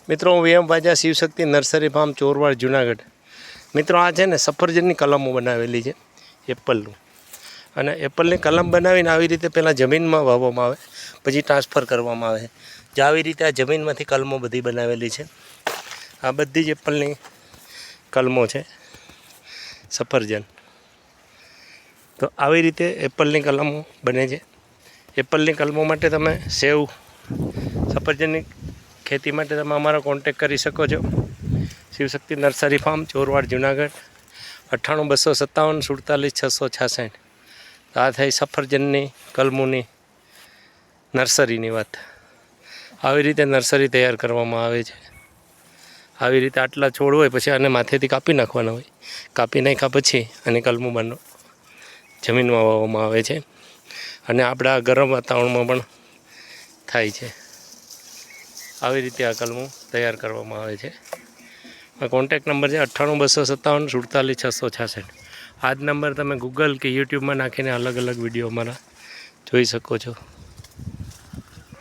મિત્રો હું VM વાજા Shivshakti nursery farm Chorwad Junagadh. મિત્રો આ છે ને સફરજનની કલમો બનાવેલી છે એપલનું, અને એપલની કલમ બનાવીને આવી રીતે પહેલાં જમીનમાં વાવવામાં આવે, પછી ટ્રાન્સફર કરવામાં આવે છે। જે આવી રીતે આ જમીનમાંથી કલમો બધી બનાવેલી છે। આ બધી જ એપલની કલમો છે સફરજન। તો આવી રીતે એપલની કલમો બને છે। એપલની કલમો માટે તમે સેવ સફરજનની ખેતી માટે તમે અમારો કોન્ટેક કરી શકો છો। Shivshakti nursery farm Chorwad Junagadh 98 257 47 666। આ થઈ સફરજનની કલમોની નર્સરીની વાત। આવી રીતે નર્સરી તૈયાર કરવામાં આવે છે। આવી રીતે આટલા છોડ હોય પછી આને માથેથી કાપી નાખવાના હોય, કાપી નાખ્યા પછી આને કલમો જમીનમાં વાવવામાં આવે છે, અને આપણા ગરમ વાતાવરણમાં પણ થાય છે। આવી રીતે આ કલમો તૈયાર કરવામાં આવે છે। આ કોન્ટેક નંબર છે 98 257 47 666। આ જ નંબર તમે ગૂગલ કે યુટ્યુબમાં નાખીને અલગ અલગ વિડીયો અમારા જોઈ શકો છો।